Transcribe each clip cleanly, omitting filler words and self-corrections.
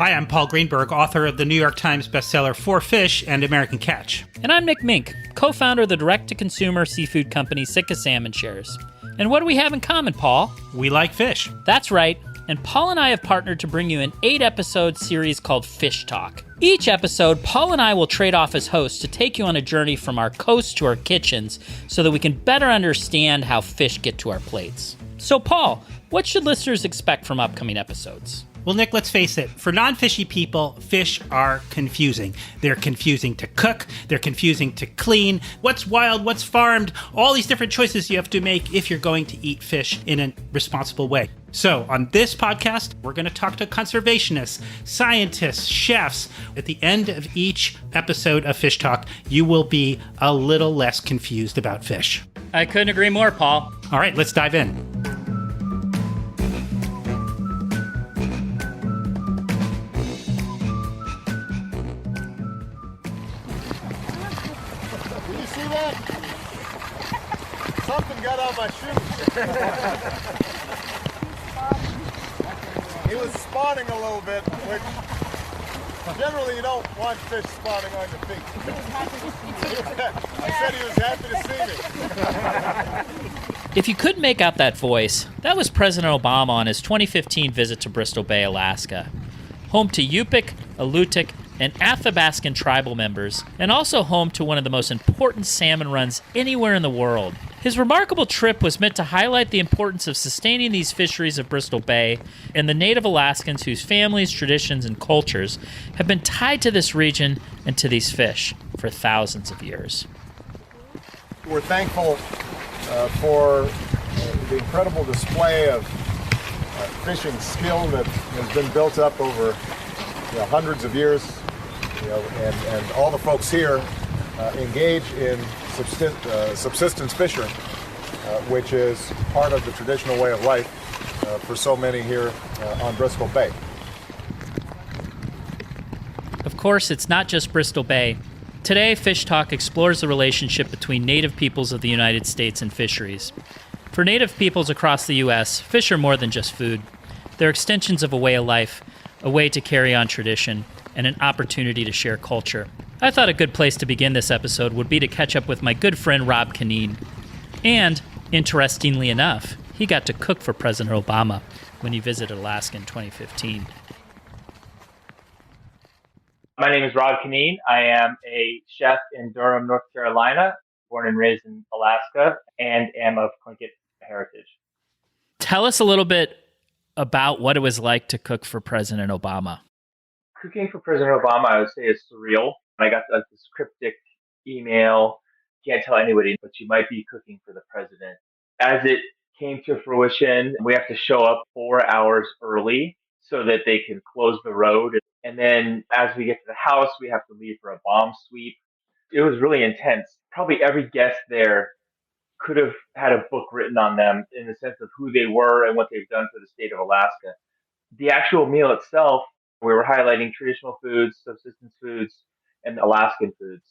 Hi, I'm Paul Greenberg, author of the New York Times bestseller For Fish and American Catch. And I'm Nic Mink, co-founder of the direct-to-consumer seafood company Sitka Salmon Shares. And what do we have in common, Paul? We like fish. That's right. And Paul and I have partnered to bring you an 8-episode series called Fish Talk. Each episode, Paul and I will trade off as hosts to take you on a journey from our coasts to our kitchens so that we can better understand how fish get to our plates. So, Paul, what should listeners expect from upcoming episodes? Well, Nick, let's face it. For non-fishy people, fish are confusing. They're confusing to cook. They're confusing to clean. What's wild? What's farmed? All these different choices you have to make if you're going to eat fish in a responsible way. So on this podcast, we're going to talk to conservationists, scientists, chefs. At the end of each episode of Fish Talk, you will be a little less confused about fish. I couldn't agree more, Paul. All right, let's dive in. Something got on my shoe. He was spawning a little bit, which generally you don't want fish spawning on your feet. I said he was happy to see me. If you couldn't make out that voice, that was President Obama on his 2015 visit to Bristol Bay, Alaska. Home to Yupik, Alutiiq, and Athabascan tribal members, and also home to one of the most important salmon runs anywhere in the world. His remarkable trip was meant to highlight the importance of sustaining these fisheries of Bristol Bay and the native Alaskans whose families, traditions, and cultures have been tied to this region and to these fish for thousands of years. We're thankful for the incredible display of fishing skill that has been built up over hundreds of years, and all the folks here engage in subsistence fishing, which is part of the traditional way of life for so many here on Bristol Bay. Of course, it's not just Bristol Bay. Today, Fish Talk explores the relationship between native peoples of the United States and fisheries. For native peoples across the U.S., fish are more than just food. They're extensions of a way of life, a way to carry on tradition, and an opportunity to share culture. I thought a good place to begin this episode would be to catch up with my good friend Rob Kinneen. And, interestingly enough, he got to cook for President Obama when he visited Alaska in 2015. My name is Rob Kinneen. I am a chef in Durham, North Carolina, born and raised in Alaska, and am of Tlingit heritage. Tell us a little bit about what it was like to cook for President Obama. Cooking for President Obama, I would say, is surreal. I got this cryptic email, can't tell anybody, but you might be cooking for the president. As it came to fruition, we have to show up 4 hours early so that they can close the road. And then as we get to the house, we have to leave for a bomb sweep. It was really intense. Probably every guest there could have had a book written on them in the sense of who they were and what they've done for the state of Alaska. The actual meal itself, we were highlighting traditional foods, subsistence foods, and Alaskan foods.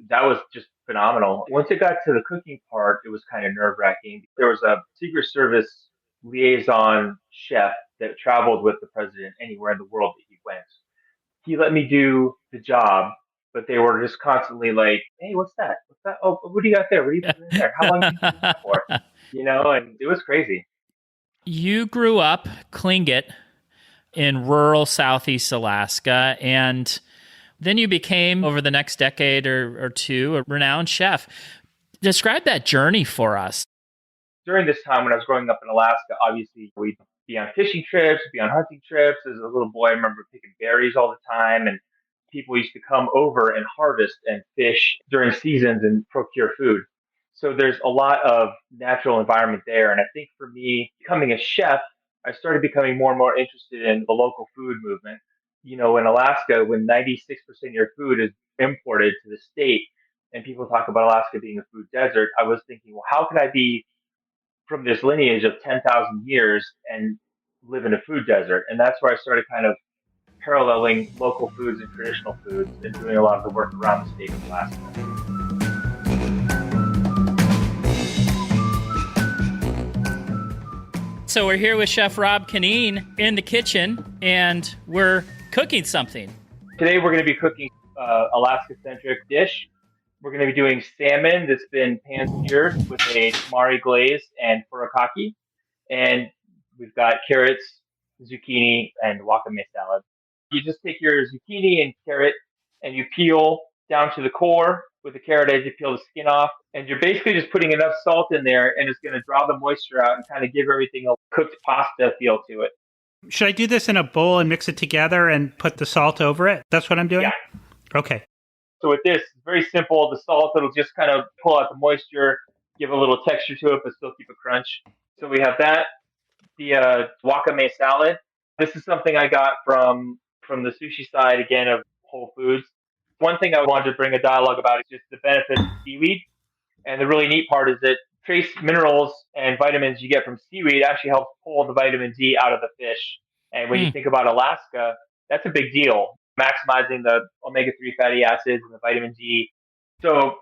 That was just phenomenal. Once it got to the cooking part, it was kind of nerve-wracking. There was a Secret Service liaison chef that traveled with the president anywhere in the world that he went. He let me do the job, but they were just constantly like, hey, what's that? What's that? Oh, what do you got there? What are you putting in there? How long did you do that for? And it was crazy. You grew up Tlingit in rural southeast Alaska, and then you became, over the next decade or two, a renowned chef. Describe that journey for us. During this time when I was growing up in Alaska, obviously we'd be on fishing trips, be on hunting trips. As a little boy, I remember picking berries all the time, and people used to come over and harvest and fish during seasons and procure food. So there's a lot of natural environment there. And I think for me, becoming a chef, I started becoming more and more interested in the local food movement. In Alaska, when 96% of your food is imported to the state, and people talk about Alaska being a food desert, I was thinking, well, how could I be from this lineage of 10,000 years and live in a food desert? And that's where I started kind of paralleling local foods and traditional foods and doing a lot of the work around the state of Alaska. So we're here with Chef Rob Kinneen in the kitchen, and we're cooking something. Today we're going to be cooking Alaska-centric dish. We're going to be doing salmon that's been pan-seared with a tamari glaze and furikake. And we've got carrots, zucchini, and wakame salad. You just take your zucchini and carrot and you peel down to the core with the carrot as you peel the skin off. And you're basically just putting enough salt in there and it's going to draw the moisture out and kind of give everything a cooked pasta feel to it. Should I do this in a bowl and mix it together and put the salt over it? That's what I'm doing? Yeah. Okay. So with this, it's very simple. The salt, it'll just kind of pull out the moisture, give a little texture to it, but still keep a crunch. So we have that. The wakame salad. This is something I got from the sushi side, again, of Whole Foods. One thing I wanted to bring a dialogue about is just the benefits of seaweed. And the really neat part is that trace minerals and vitamins you get from seaweed actually helps pull the vitamin D out of the fish. And when you think about Alaska, that's a big deal, maximizing the omega-3 fatty acids and the vitamin D. So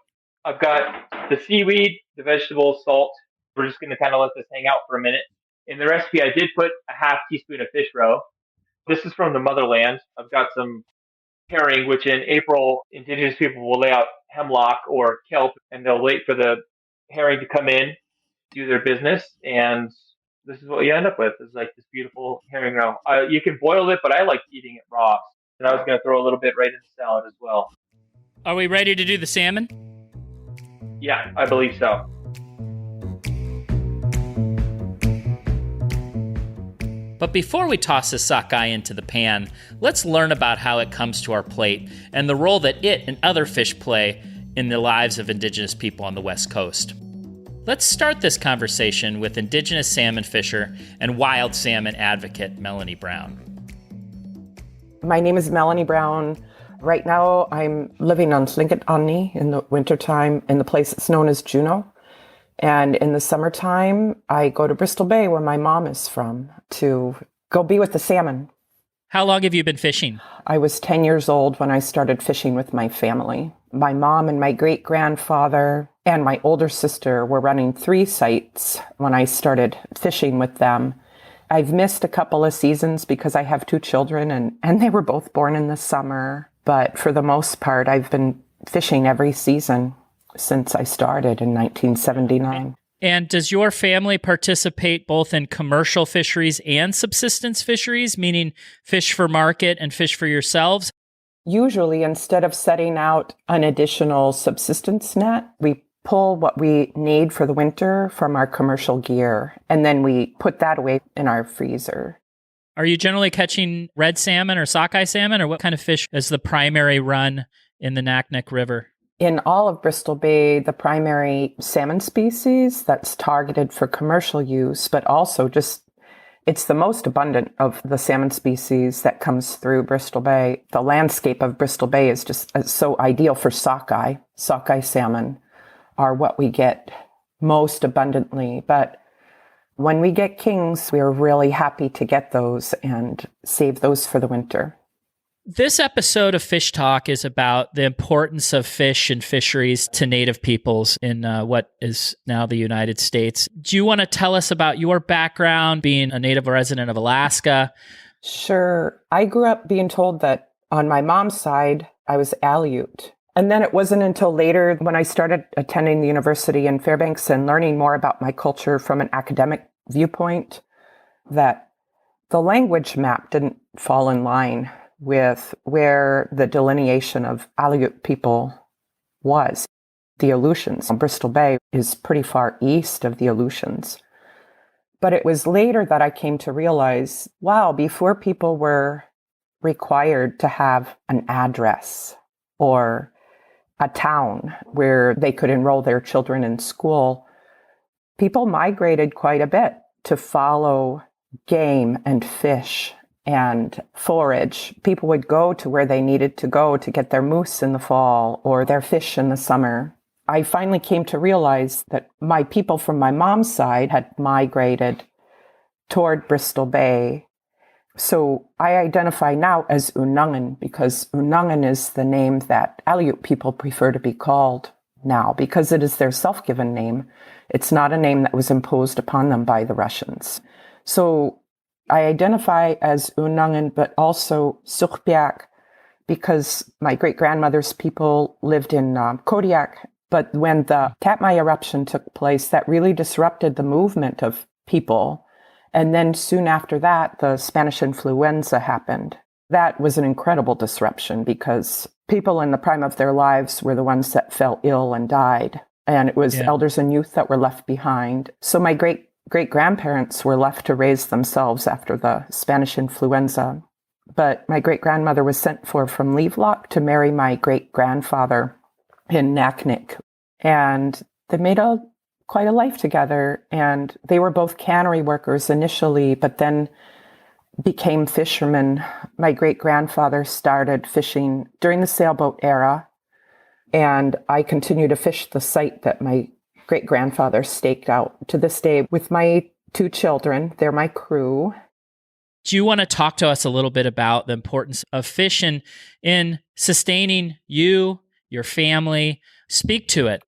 I've got the seaweed, the vegetable, salt. We're just going to kind of let this hang out for a minute. In the recipe, I did put a half teaspoon of fish roe. This is from the motherland. I've got some herring, which in April, indigenous people will lay out hemlock or kelp, and they'll wait for the herring to come in, do their business, and this is what you end up with. It's like this beautiful herring roe. You can boil it, but I like eating it raw. And I was going to throw a little bit right in the salad as well. Are we ready to do the salmon? Yeah, I believe so. But before we toss the sockeye into the pan, let's learn about how it comes to our plate and the role that it and other fish play in the lives of indigenous people on the West Coast. Let's start this conversation with indigenous salmon fisher and wild salmon advocate Melanie Brown. My name is Melanie Brown. Right now, I'm living on Tlingit in the wintertime in the place that's known as Juneau. And in the summertime, I go to Bristol Bay, where my mom is from, to go be with the salmon. How long have you been fishing? I was 10 years old when I started fishing with my family. My mom and my great-grandfather and my older sister were running 3 sites when I started fishing with them. I've missed a couple of seasons because I have 2 children, and they were both born in the summer. But for the most part, I've been fishing every season since I started in 1979. And does your family participate both in commercial fisheries and subsistence fisheries, meaning fish for market and fish for yourselves? Usually, instead of setting out an additional subsistence net, we pull what we need for the winter from our commercial gear, and then we put that away in our freezer. Are you generally catching red salmon or sockeye salmon, or what kind of fish is the primary run in the Naknek River? In all of Bristol Bay, the primary salmon species that's targeted for commercial use, but also it's the most abundant of the salmon species that comes through Bristol Bay. The landscape of Bristol Bay is just so ideal for sockeye. Sockeye salmon are what we get most abundantly. But when we get kings, we're really happy to get those and save those for the winter. This episode of Fish Talk is about the importance of fish and fisheries to Native peoples in what is now the United States. Do you want to tell us about your background being a Native resident of Alaska? Sure. I grew up being told that on my mom's side, I was Aleut. And then it wasn't until later when I started attending the university in Fairbanks and learning more about my culture from an academic viewpoint that the language map didn't fall in line with where the delineation of Aleut people was. The Aleutians. Bristol Bay is pretty far east of the Aleutians. But it was later that I came to realize, wow, before people were required to have an address or a town where they could enroll their children in school, people migrated quite a bit to follow game and fish and forage. People would go to where they needed to go to get their moose in the fall or their fish in the summer. I finally came to realize that my people from my mom's side had migrated toward Bristol Bay. So I identify now as Unangan because Unangan is the name that Aleut people prefer to be called now because it is their self-given name. It's not a name that was imposed upon them by the Russians. So I identify as Unangan, but also Sukbiak, because my great-grandmother's people lived in Kodiak. But when the Katmai eruption took place, that really disrupted the movement of people. And then soon after that, the Spanish influenza happened. That was an incredible disruption because people in the prime of their lives were the ones that fell ill and died. And it was elders and youth that were left behind. So my great-grandparents were left to raise themselves after the Spanish influenza. But my great-grandmother was sent for from Levelock to marry my great-grandfather in Naknek. And they made quite a life together. And they were both cannery workers initially, but then became fishermen. My great-grandfather started fishing during the sailboat era. And I continue to fish the site that my great-grandfather staked out to this day with my 2 children. They're my crew. Do you want to talk to us a little bit about the importance of fish in sustaining you, your family? Speak to it.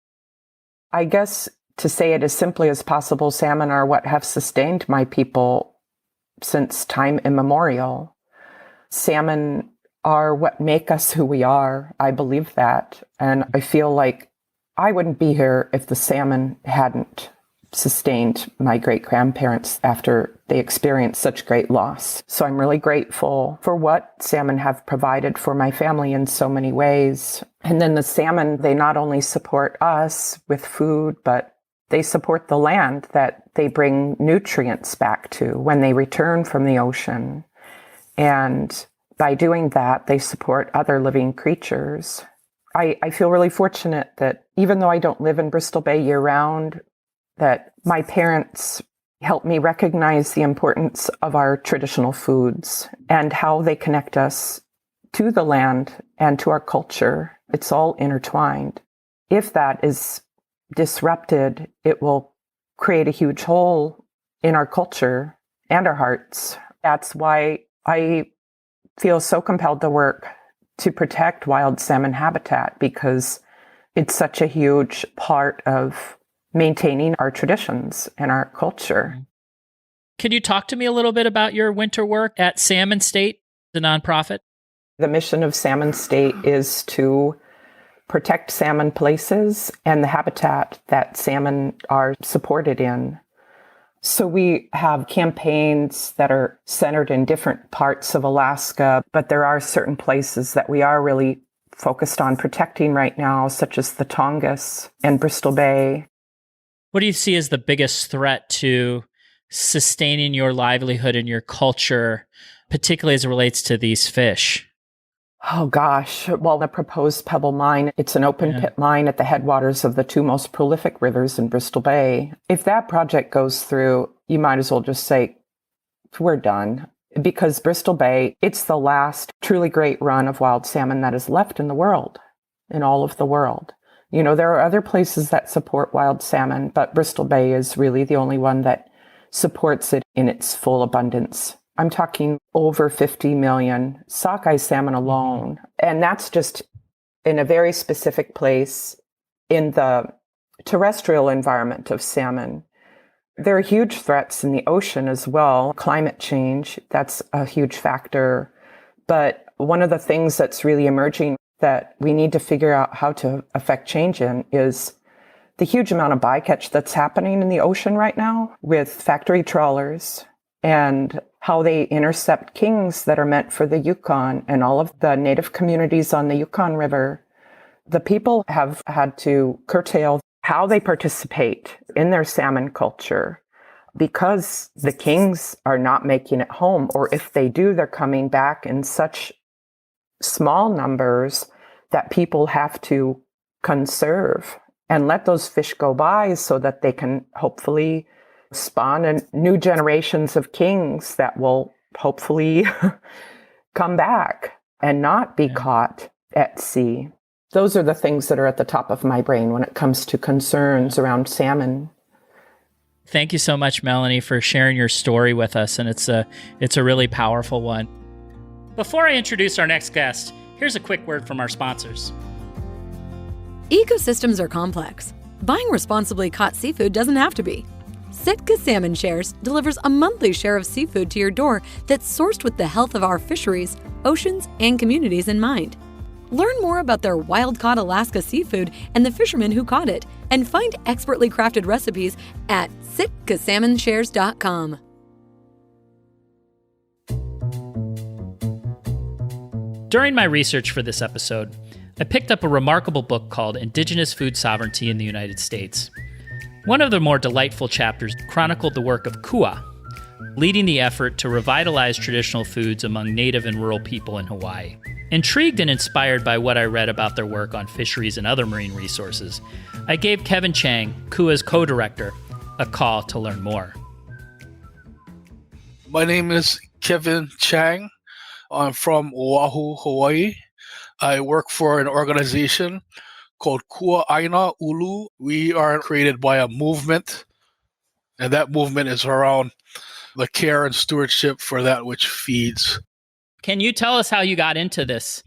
I guess to say it as simply as possible, salmon are what have sustained my people since time immemorial. Salmon are what make us who we are. I believe that. And I feel like I wouldn't be here if the salmon hadn't sustained my great-grandparents after they experienced such great loss. So I'm really grateful for what salmon have provided for my family in so many ways. And then the salmon, they not only support us with food, but they support the land that they bring nutrients back to when they return from the ocean. And by doing that, they support other living creatures. I feel really fortunate that even though I don't live in Bristol Bay year-round, that my parents helped me recognize the importance of our traditional foods and how they connect us to the land and to our culture. It's all intertwined. If that is disrupted, it will create a huge hole in our culture and our hearts. That's why I feel so compelled to work to protect wild salmon habitat, because it's such a huge part of maintaining our traditions and our culture. Can you talk to me a little bit about your winter work at Salmon State, the nonprofit? The mission of Salmon State is to protect salmon places and the habitat that salmon are supported in. So we have campaigns that are centered in different parts of Alaska, but there are certain places that we are really focused on protecting right now, such as the Tongass and Bristol Bay. What do you see as the biggest threat to sustaining your livelihood and your culture, particularly as it relates to these fish? Oh, gosh. Well, the proposed Pebble Mine, it's an open pit mine at the headwaters of the 2 most prolific rivers in Bristol Bay. If that project goes through, you might as well just say, we're done. Because Bristol Bay, it's the last truly great run of wild salmon that is left in the world, in all of the world. You know, there are other places that support wild salmon, but Bristol Bay is really the only one that supports it in its full abundance. I'm talking over 50 million sockeye salmon alone. And that's just in a very specific place in the terrestrial environment of salmon. There are huge threats in the ocean as well. Climate change, that's a huge factor. But one of the things that's really emerging that we need to figure out how to affect change in is the huge amount of bycatch that's happening in the ocean right now with factory trawlers and how they intercept kings that are meant for the Yukon and all of the native communities on the Yukon River. The people have had to curtail how they participate in their salmon culture because the kings are not making it home, or if they do, they're coming back in such small numbers that people have to conserve and let those fish go by so that they can hopefully spawn new generations of kings that will hopefully come back and not be caught at sea. Those are the things that are at the top of my brain when it comes to concerns around salmon. Thank you so much, Melanie, for sharing your story with us, and it's a really powerful one. Before I introduce our next guest, here's a quick word from our sponsors. Ecosystems are complex. Buying responsibly caught seafood doesn't have to be. Sitka Salmon Shares delivers a monthly share of seafood to your door that's sourced with the health of our fisheries, oceans, and communities in mind. Learn more about their wild-caught Alaska seafood and the fishermen who caught it, and find expertly crafted recipes at sitkasalmonshares.com. During my research for this episode, I picked up a remarkable book called Indigenous Food Sovereignty in the United States. One of the more delightful chapters chronicled the work of KUA, leading the effort to revitalize traditional foods among native and rural people in Hawaii. Intrigued and inspired by what I read about their work on fisheries and other marine resources, I gave Kevin Chang, KUA's co-director, a call to learn more. My name is Kevin Chang. I'm from Oahu, Hawaii. I work for an organization called KUA Aina Ulu. We are created by a movement, and that movement is around the care and stewardship for that which feeds. Can you tell us how you got into this?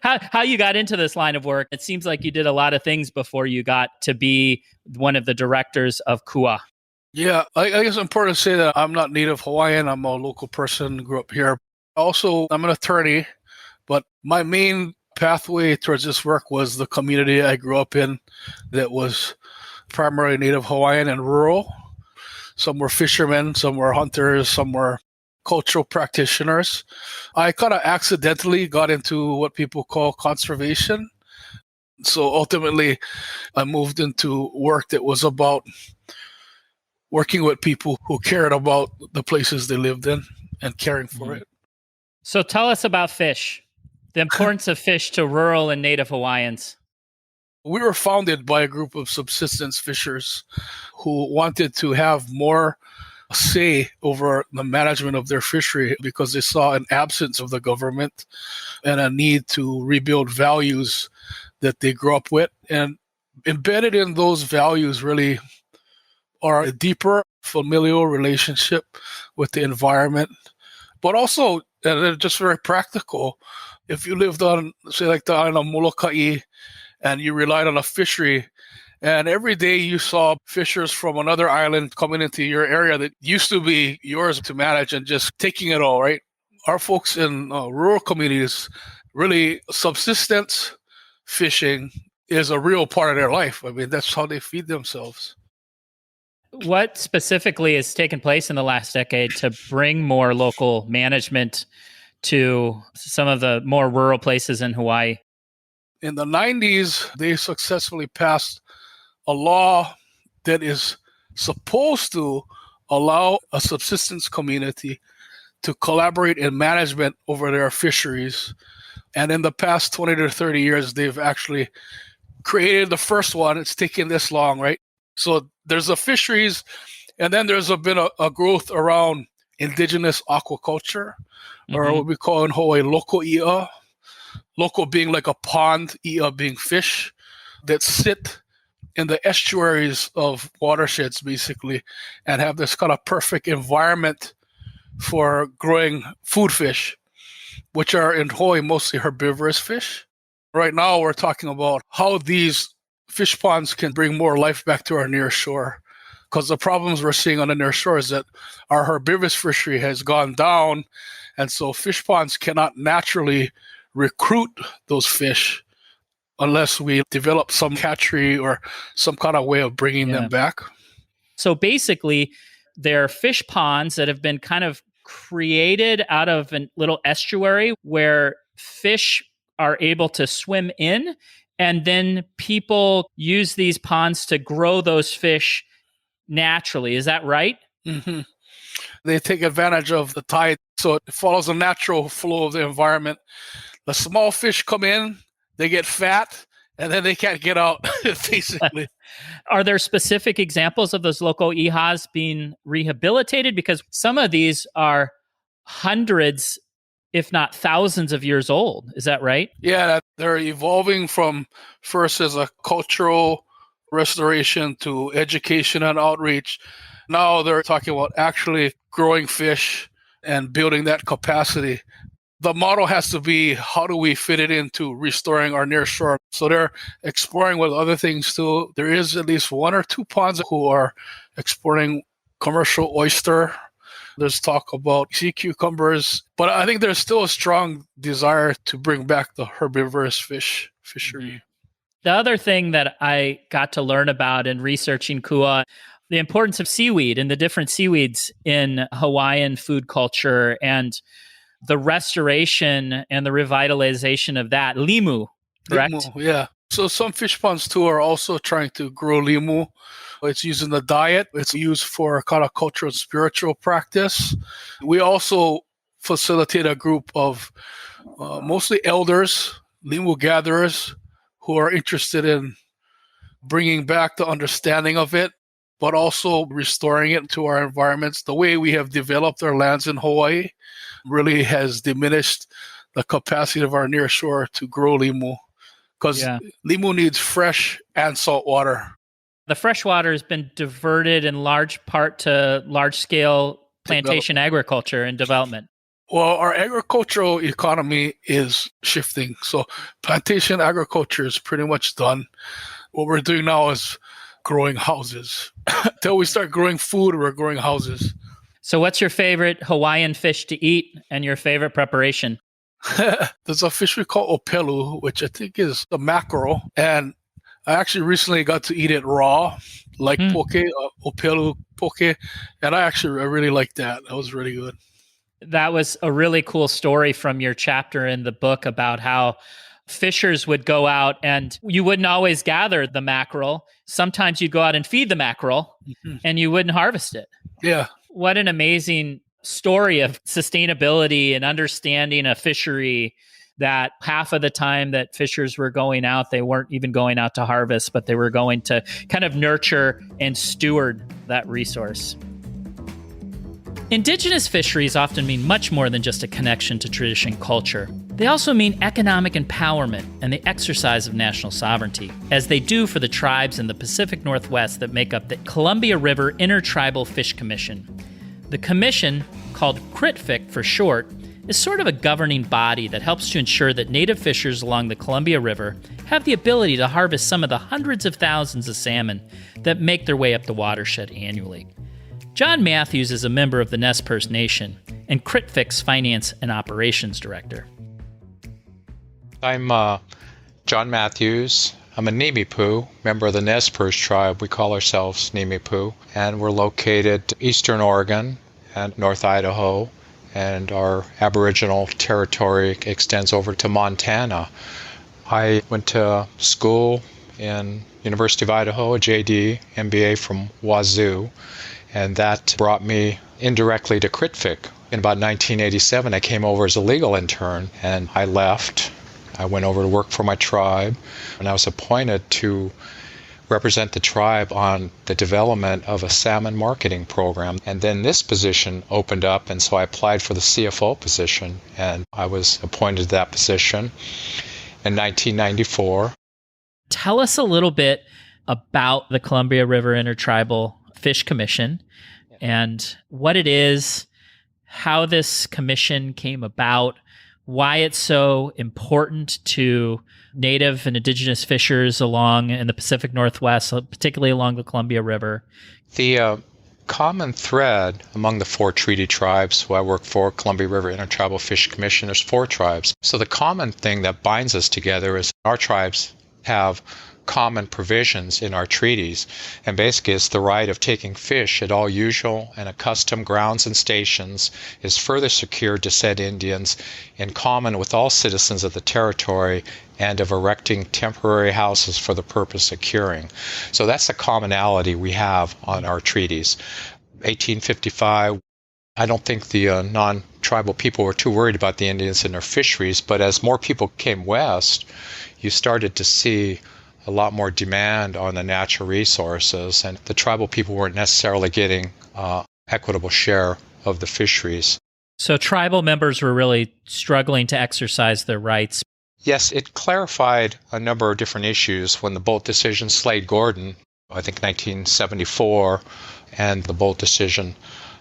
How you got into this line of work? It seems like you did a lot of things before you got to be one of the directors of KUA. Yeah, I guess it's important to say that I'm not native Hawaiian. I'm a local person, grew up here. Also, I'm an attorney, but my main pathway towards this work was the community I grew up in that was primarily native Hawaiian and rural. Some were fishermen, some were hunters, some were cultural practitioners. I kind of accidentally got into what people call conservation. So ultimately, I moved into work that was about working with people who cared about the places they lived in and caring for it. So tell us about fish, the importance of fish to rural and native Hawaiians. We were founded by a group of subsistence fishers who wanted to have more say over the management of their fishery because they saw an absence of the government and a need to rebuild values that they grew up with. And embedded in those values really are a deeper familial relationship with the environment, but also and they're just very practical. If you lived on, say, like the island of Molokai and you relied on a fishery, and every day you saw fishers from another island coming into your area that used to be yours to manage and just taking it all, right? Our folks in rural communities, really subsistence fishing is a real part of their life. I mean, that's how they feed themselves. What specifically has taken place in the last decade to bring more local management to some of the more rural places in Hawaii? In the 90s, they successfully passed a law that is supposed to allow a subsistence community to collaborate in management over their fisheries. And in the past 20 to 30 years, they've actually created the first one. It's taken this long, right? So there's the fisheries, and then there's been a growth around indigenous aquaculture, or what we call in Hawaii, loko i'a. Loko being like a pond, i'a being fish that sit in the estuaries of watersheds, basically, and have this kind of perfect environment for growing food fish, which are in Hawaii mostly herbivorous fish. Right now, we're talking about how these fish ponds can bring more life back to our near shore. Because the problems we're seeing on the near shore is that our herbivorous fishery has gone down, and so fish ponds cannot naturally recruit those fish unless we develop some hatchery or some kind of way of bringing them back. So basically, they're fish ponds that have been kind of created out of a little estuary where fish are able to swim in, and then people use these ponds to grow those fish naturally. Is that right? Mm-hmm. They take advantage of the tide, so it follows the natural flow of the environment. The small fish come in, they get fat, and then they can't get out, basically. Are there specific examples of those local ihas being rehabilitated? Because some of these are hundreds, if not thousands of years old. Is that right? Yeah, they're evolving from first as a cultural restoration to education and outreach. Now they're talking about actually growing fish and building that capacity. The model has to be, how do we fit it into restoring our near shore? So they're exploring with other things too. There is at least one or two ponds who are exploring commercial oyster. There's talk about sea cucumbers, but I think there's still a strong desire to bring back the herbivorous fishery. The other thing that I got to learn about in researching KUA, the importance of seaweed and the different seaweeds in Hawaiian food culture and the restoration and the revitalization of that. Limu, correct? Limu, yeah. So some fish ponds too are also trying to grow limu. It's used in the diet. It's used for kind of cultural and spiritual practice. We also facilitate a group of mostly elders, limu gatherers, who are interested in bringing back the understanding of it, but also restoring it to our environments. The way we have developed our lands in Hawaii really has diminished the capacity of our near shore to grow limu, because limu needs fresh and salt water. The fresh water has been diverted in large part to large-scale plantation agriculture and development. Well, our agricultural economy is shifting. So plantation agriculture is pretty much done. What we're doing now is growing houses. Until we start growing food, we're growing houses. So what's your favorite Hawaiian fish to eat and your favorite preparation? There's a fish we call opelu, which I think is a mackerel. And I actually recently got to eat it raw, like poke, opelu poke. And I really liked that. That was really good. That was a really cool story from your chapter in the book about how fishers would go out and you wouldn't always gather the mackerel. Sometimes you'd go out and feed the mackerel and you wouldn't harvest it. Yeah. What an amazing story of sustainability and understanding a fishery, that half of the time that fishers were going out, they weren't even going out to harvest, but they were going to kind of nurture and steward that resource. Indigenous fisheries often mean much more than just a connection to tradition and culture. They also mean economic empowerment and the exercise of national sovereignty, as they do for the tribes in the Pacific Northwest that make up the Columbia River Intertribal Fish Commission. The commission, called CRITFC for short, is sort of a governing body that helps to ensure that native fishers along the Columbia River have the ability to harvest some of the hundreds of thousands of salmon that make their way up the watershed annually. Jon Matthews is a member of the Nez Perce Nation and CRITFC's Finance and Operations Director. I'm Jon Matthews. I'm a Nimipu, member of the Nez Perce tribe. We call ourselves Nimipu, and we're located eastern Oregon and North Idaho, and our Aboriginal territory extends over to Montana. I went to school in University of Idaho, a JD, MBA from Wazoo, and that brought me indirectly to CRITFC. In about 1987, I came over as a legal intern, and I left. I went over to work for my tribe, and I was appointed to represent the tribe on the development of a salmon marketing program. And then this position opened up, and so I applied for the CFO position, and I was appointed to that position in 1994. Tell us a little bit about the Columbia River Intertribal Fish Commission and what it is, how this commission came about, why it's so important to native and indigenous fishers along in the Pacific Northwest, particularly along the Columbia River. The common thread among the 4 treaty tribes who I work for, Columbia River Intertribal Fish Commission, there's 4 tribes. So the common thing that binds us together is our tribes have common provisions in our treaties, and basically it's the right of taking fish at all usual and accustomed grounds and stations is further secured to said Indians in common with all citizens of the territory, and of erecting temporary houses for the purpose of curing. So that's the commonality we have on our treaties. 1855, I don't think the non-tribal people were too worried about the Indians and their fisheries, but as more people came west, you started to see a lot more demand on the natural resources, and the tribal people weren't necessarily getting equitable share of the fisheries. So tribal members were really struggling to exercise their rights. Yes, it clarified a number of different issues when the Bolt decision slayed Gordon, I think 1974, and the Bolt decision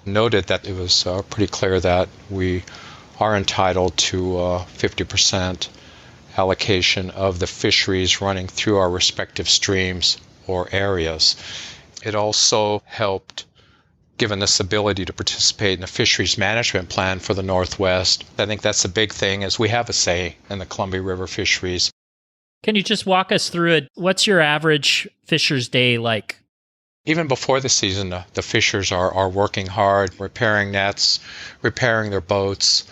noted that it was pretty clear that we are entitled to 50% allocation of the fisheries running through our respective streams or areas. It also helped given this ability to participate in a fisheries management plan for the Northwest. I think that's the big thing, is we have a say in the Columbia River fisheries. Can you just walk us through it? What's your average fisher's day like? Even before the season, the fishers are working hard, repairing nets, repairing their boats,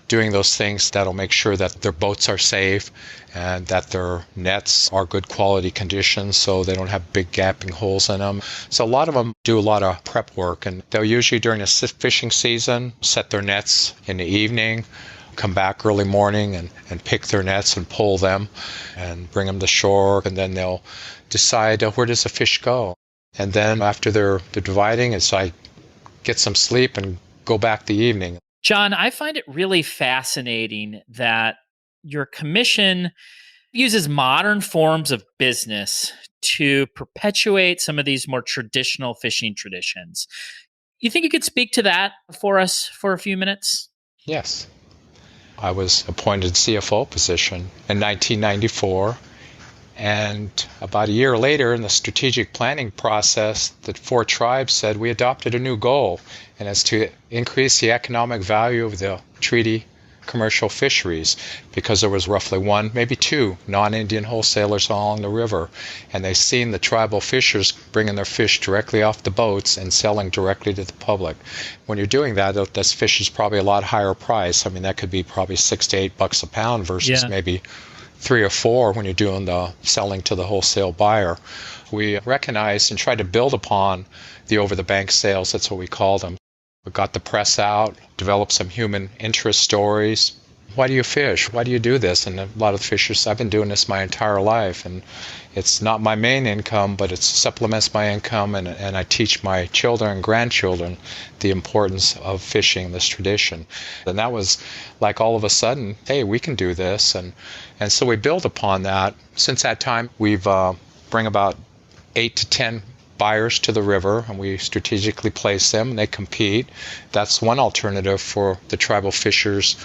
doing those things that'll make sure that their boats are safe and that their nets are good quality conditions so they don't have big gaping holes in them. So a lot of them do a lot of prep work, and they'll usually during the fishing season set their nets in the evening, come back early morning and pick their nets and pull them and bring them to shore, and then they'll decide where does the fish go. And then after they're dividing, it's like get some sleep and go back the evening. Jon, I find it really fascinating that your commission uses modern forms of business to perpetuate some of these more traditional fishing traditions. You think you could speak to that for us for a few minutes? Yes. I was appointed CFO position in 1994. And about a year later, in the strategic planning process, the 4 tribes said we adopted a new goal, and it's to increase the economic value of the treaty commercial fisheries, because there was roughly 1, maybe 2 non-Indian wholesalers along the river, and they've seen the tribal fishers bringing their fish directly off the boats and selling directly to the public. When you're doing that, this fish is probably a lot higher price. I mean, that could be probably $6 to $8 a pound versus maybe 3 or 4 when you're doing the selling to the wholesale buyer. We recognized and tried to build upon the over-the-bank sales. That's what we call them. We got the press out, developed some human interest stories. Why do you fish? Why do you do this? And a lot of fishers, I've been doing this my entire life, and it's not my main income, but it supplements my income, and I teach my children and grandchildren the importance of fishing, this tradition. And that was like all of a sudden, hey, we can do this. And so we build upon that. Since that time, we've bring about 8 to 10 buyers to the river, and we strategically place them, and they compete. That's one alternative for the tribal fishers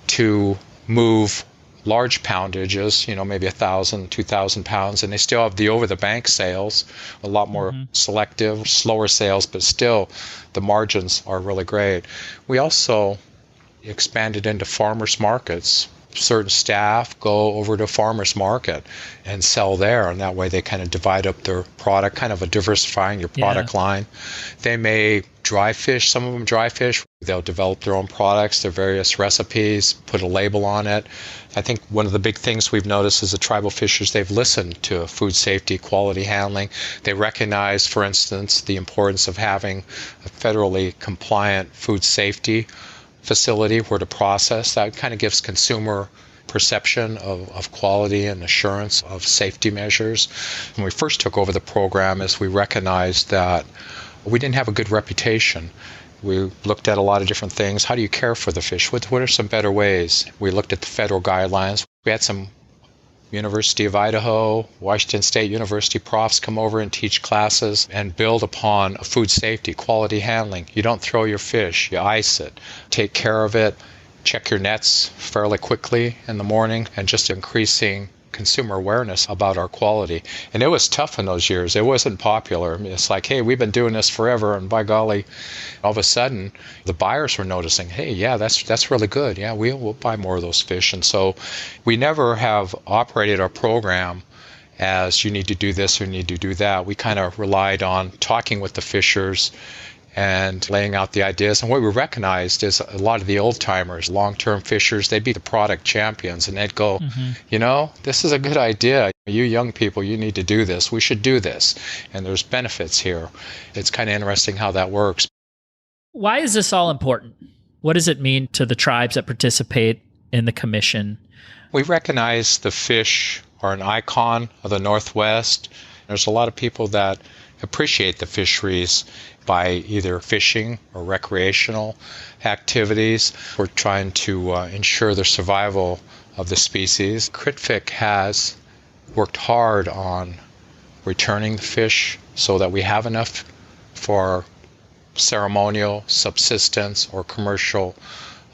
to move large poundages, maybe 1,000, 2,000 pounds, and they still have the over-the-bank sales, a lot more selective, slower sales, but still the margins are really great. We also expanded into farmers markets. Certain staff go over to farmers market and sell there, and that way they kind of divide up their product, kind of a diversifying your product line. They may dry fish, some of them dry fish. They'll develop their own products, their various recipes, put a label on it. I think one of the big things we've noticed is the tribal fishers, they've listened to food safety, quality handling. They recognize, for instance, the importance of having a federally compliant food safety facility where to process. That kind of gives consumer perception of quality and assurance of safety measures. When we first took over the program, is we recognized that we didn't have a good reputation. We looked at a lot of different things. How do you care for the fish? What are some better ways? We looked at the federal guidelines. We had some University of Idaho, Washington State University profs come over and teach classes and build upon food safety, quality handling. You don't throw your fish, you ice it, take care of it, check your nets fairly quickly in the morning, and just increasing consumer awareness about our quality. And it was tough in those years. It wasn't popular. I mean, it's like, hey, we've been doing this forever, and by golly, all of a sudden, the buyers were noticing, hey, yeah, that's really good. Yeah, we'll buy more of those fish. And so we never have operated our program as you need to do this or you need to do that. We kind of relied on talking with the fishers and laying out the ideas. And what we recognized is a lot of the old timers, long-term fishers, they'd be the product champions, and they'd go, this is a good idea. You young people, you need to do this. We should do this. And there's benefits here. It's kind of interesting how that works. Why is this all important? What does it mean to the tribes that participate in the commission? We recognize the fish are an icon of the Northwest. There's a lot of people that appreciate the fisheries by either fishing or recreational activities. We're trying to ensure the survival of the species. CRITFC has worked hard on returning the fish so that we have enough for ceremonial, subsistence, or commercial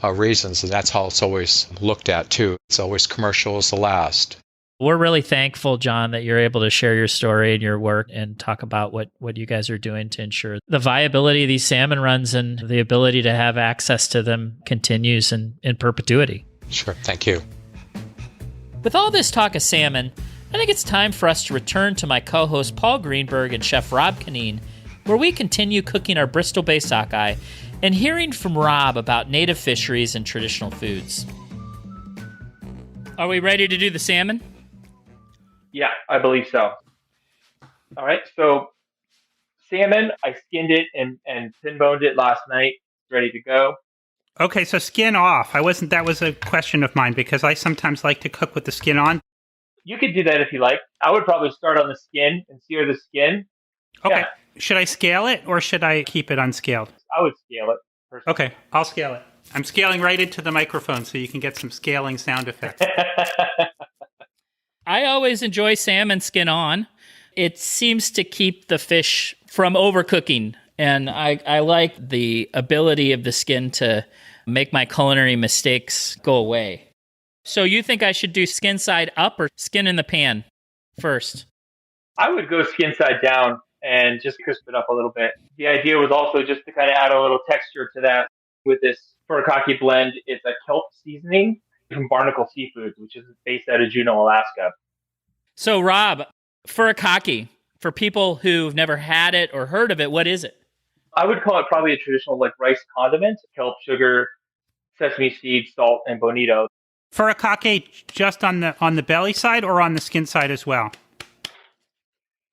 reasons, and that's how it's always looked at too. It's always commercial is the last. We're really thankful, Jon, that you're able to share your story and your work and talk about what you guys are doing to ensure the viability of these salmon runs and the ability to have access to them continues in perpetuity. Sure. Thank you. With all this talk of salmon, I think it's time for us to return to my co-host Paul Greenberg and Chef Rob Kinneen, where we continue cooking our Bristol Bay sockeye and hearing from Rob about native fisheries and traditional foods. Are we ready to do the salmon? Yeah, I believe so. All right, so salmon, I skinned it and thin-boned it last night. Ready to go. Okay, so skin off. That was a question of mine because I sometimes like to cook with the skin on. You could do that if you like. I would probably start on the skin and sear the skin. Okay. Yeah. Should I scale it or should I keep it unscaled? I would scale it. Personally. Okay, I'll scale it. I'm scaling right into the microphone so you can get some scaling sound effects. I always enjoy salmon skin on. It seems to keep the fish from overcooking, and I like the ability of the skin to make my culinary mistakes go away. So you think I should do skin side up or skin in the pan first? I would go skin side down and just crisp it up a little bit. The idea was also just to kind of add a little texture to that with this furikake blend. It's a kelp seasoning from Barnacle Seafoods, which is based out of Juneau, Alaska. So Rob, furikake, for people who've never had it or heard of it, what is it? I would call it probably a traditional like rice condiment, kelp, sugar, sesame seeds, salt, and bonito. Furikake just on the belly side or on the skin side as well?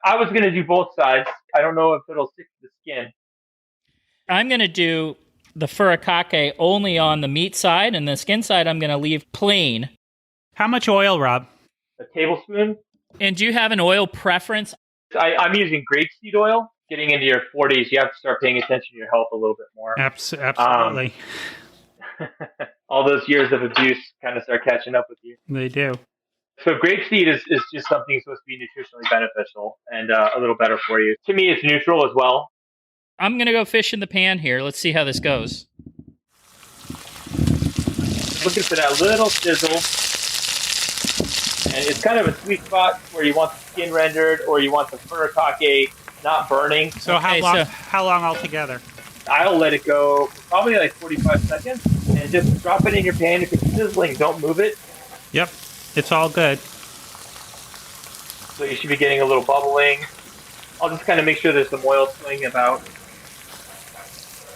I was going to do both sides. I don't know if it'll stick to the skin. I'm going to do the furikake only on the meat side, and the skin side I'm going to leave plain. How much oil, Rob? A tablespoon. And do you have an oil preference? I'm using grapeseed oil. Getting into your 40s, you have to start paying attention to your health a little bit more. Absolutely. All those years of abuse kind of start catching up with you. They do. So grapeseed is just something supposed to be nutritionally beneficial and a little better for you. To me, it's neutral as well. I'm going to go fish in the pan here. Let's see how this goes. Looking for that little sizzle. And it's kind of a sweet spot where you want the skin rendered or you want the furikake not burning. So how long altogether? I'll let it go for probably like 45 seconds and just drop it in your pan. If it's sizzling, don't move it. Yep, it's all good. So you should be getting a little bubbling. I'll just kind of make sure there's some oil swinging about.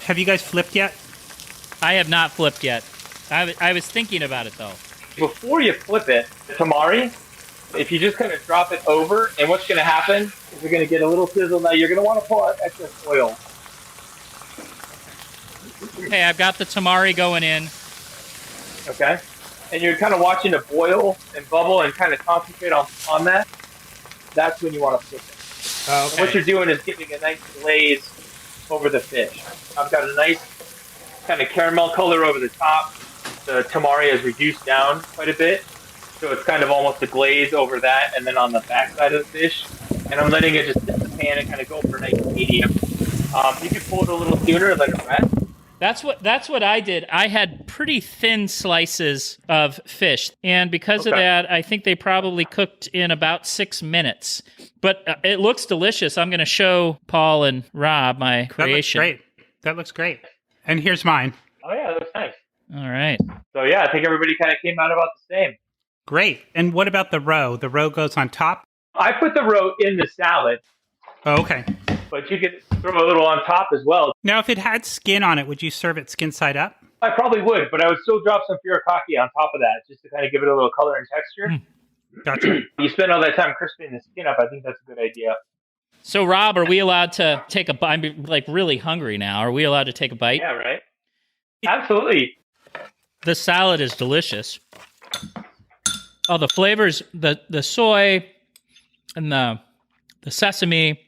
Have you guys flipped yet? I have not flipped yet. I was thinking about it, though. Before you flip it, the tamari, if you just kind of drop it over, and what's going to happen is you're going to get a little sizzle. Now you're going to want to pull out excess oil. Okay, I've got the tamari going in. Okay? And you're kind of watching it boil and bubble and kind of concentrate on that. That's when you want to flip it. Oh, okay. And what you're doing is giving a nice glaze over the fish. I've got a nice kind of caramel color over the top. The tamari has reduced down quite a bit. So it's kind of almost a glaze over that and then on the back side of the fish. And I'm letting it just sit in the pan and kind of go for a nice medium. You can pull it a little sooner and let it rest. That's what I did. I had pretty thin slices of fish, and because of that, I think they probably cooked in about 6 minutes. But it looks delicious. I'm going to show Paul and Rob my creation. That looks great. And here's mine. Oh yeah, that looks nice. All right. So yeah, I think everybody kind of came out about the same. Great. And what about the roe? The roe goes on top? I put the roe in the salad. Oh, okay. But you could throw a little on top as well. Now, if it had skin on it, would you serve it skin side up? I probably would, but I would still drop some furikake on top of that just to kind of give it a little color and texture. Gotcha. You spend all that time crisping the skin up. I think that's a good idea. So, Rob, are we allowed to take a bite? I'm like really hungry now. Are we allowed to take a bite? Yeah, right? Absolutely. The salad is delicious. Oh, the flavors, the soy and the sesame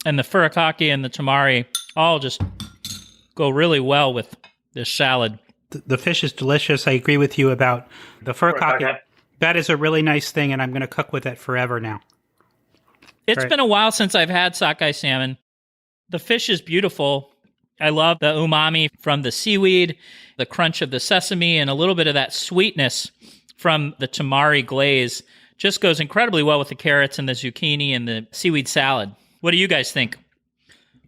and the furikake and the tamari all just go really well with this salad. The fish is delicious. I agree with you about the furikake. That is a really nice thing, and I'm going to cook with it forever now. It's been a while since I've had sockeye salmon. The fish is beautiful. I love the umami from the seaweed, the crunch of the sesame, and a little bit of that sweetness from the tamari glaze Just goes incredibly well with the carrots and the zucchini and the seaweed salad. What do you guys think?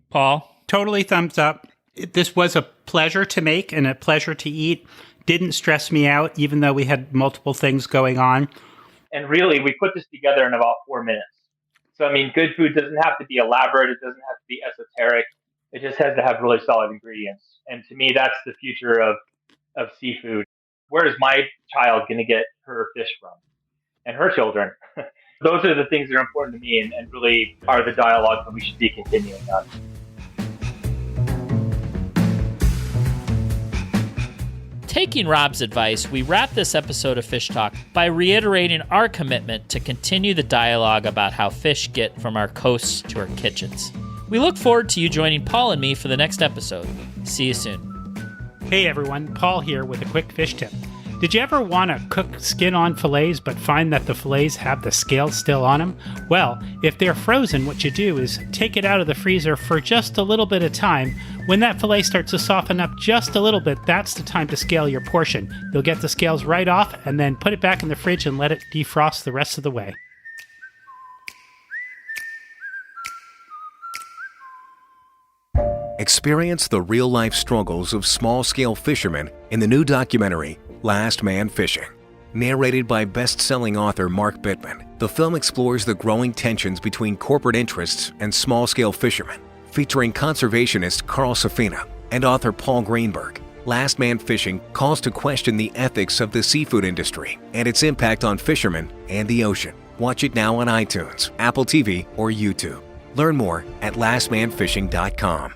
Paul? Totally thumbs up. This was a pleasure to make and a pleasure to eat. Didn't stress me out, even though we had multiple things going on. And really, we put this together in about 4 minutes. So, I mean, good food doesn't have to be elaborate. It doesn't have to be esoteric. It just has to have really solid ingredients. And to me, that's the future of seafood. Where is my child going to get her fish from? And her children. Those are the things that are important to me and really are the dialogue that we should be continuing on. Taking Rob's advice, we wrap this episode of Fish Talk by reiterating our commitment to continue the dialogue about how fish get from our coasts to our kitchens. We look forward to you joining Paul and me for the next episode. See you soon. Hey everyone, Paul here with a quick fish tip. Did you ever want to cook skin-on fillets but find that the fillets have the scales still on them? Well, if they're frozen, what you do is take it out of the freezer for just a little bit of time. When that fillet starts to soften up just a little bit, that's the time to scale your portion. You'll get the scales right off and then put it back in the fridge and let it defrost the rest of the way. Experience the real-life struggles of small-scale fishermen in the new documentary, Last Man Fishing. Narrated by best-selling author Mark Bittman, the film explores the growing tensions between corporate interests and small-scale fishermen. Featuring conservationist Carl Safina and author Paul Greenberg, Last Man Fishing calls to question the ethics of the seafood industry and its impact on fishermen and the ocean. Watch it now on iTunes, Apple TV, or YouTube. Learn more at lastmanfishing.com.